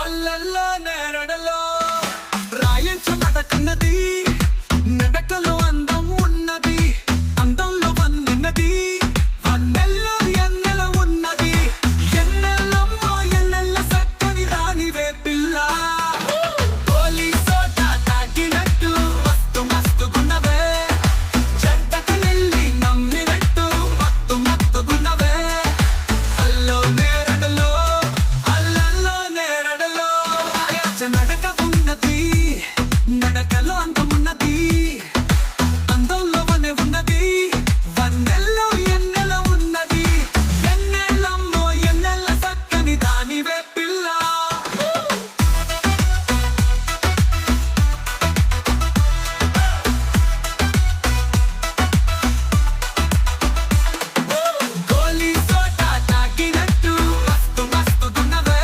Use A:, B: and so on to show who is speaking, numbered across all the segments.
A: అల్లల్లో నేరడలో రాయించు నడకన్నది, నడకలో అందం ఉన్నది, అందంలో వన్నెన్నది, వన్నెల్లో ఎన్నెల ఉన్నది, ఎన్నెల్లమ్మో ఎన్నెల్ల సక్కని రానివే పిల్ల. పోలీసోట తాకినట్టు మస్తు మస్తుగున్నవే, జంటకు నిల్లి నమ్మినట్టు మత్తు మత్తుగున్నవే. అల్లో నేరడలో అల్లల్లో నేరడలో రాయచ్చ నడక ఉన్నది, నడకలో అందమున్నది, అందంలో వనె ఉన్నది, వన్నెల్లో ఎన్నెల ఉన్నది, ఎన్నెలమ్మో ఎన్నెల సక్కని దానివే పిల్ల. పోలీసోట తాకినట్టు మస్తు మస్తుగున్నవే,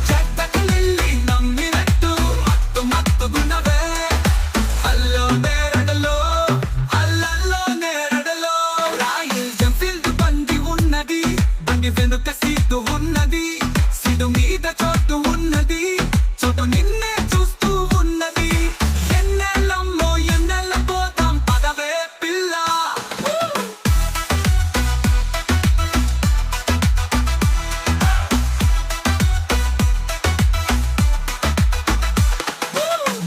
A: జంటకు నిల్లి నమ్మినట్టు మత్తు మత్తుగున్నవే. అల్లో నేరడలో అల్లల్లో నేరడలో రాయల్ ఎన్ఫీల్డ్ బండి ఉన్నది, బండి వెనుక సీటు ఉన్నది, సీటు మీద చోటు ఉన్నది, చోటు నిన్నే చూస్తూ ఉన్నది, ఎన్నెలమ్మో ఎన్నెల పోతాం పదవే పిల్ల.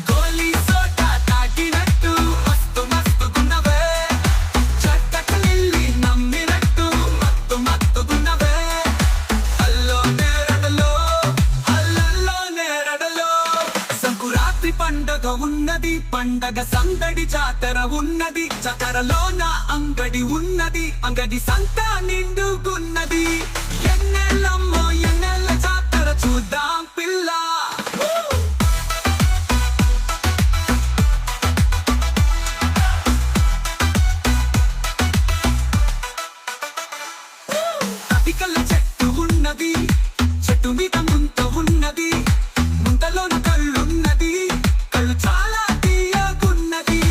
A: పోలీసోట తాకినట్టు మస్తు మస్తుగున్నవే, జంటకు నిల్లి నమ్మినట్టు మత్తు మత్తుగున్నవే. అల్లో నేరడలో అల్లల్లో నేరడలో సంకురాత్రి పండగ ఉన్నది, పండగ సందడి జాతర ఉన్నది, జాతరలోన అంగడి ఉన్నది, అంగడి సంత నిండుగున్నది, ఎన్నెలమ్మో ఎన్నెల జాతర చూద్దాం పిల్ల. అతికల చెట్టు ఉన్నది, చెట్టు మీద ముంత ఉన్నది, ముంతలోన కళ్ళున్నది, కళ్ళు చాలా తీయగున్నది,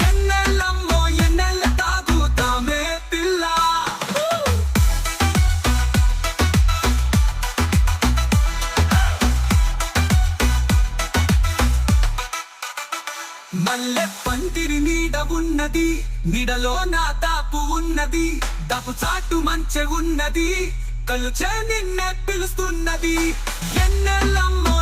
A: ఎన్నెలమ్మో ఎన్నెల తాగుతామే పిల్ల. మల్లె పందిరి నీడ ఉన్నది, నీడలో నా దాపు ఉన్నది, దాపు చాటు మంచె ఉన్నది, కళ్ళు నిన్నే పిలుస్తున్నది, ఎన్నెలమ్మో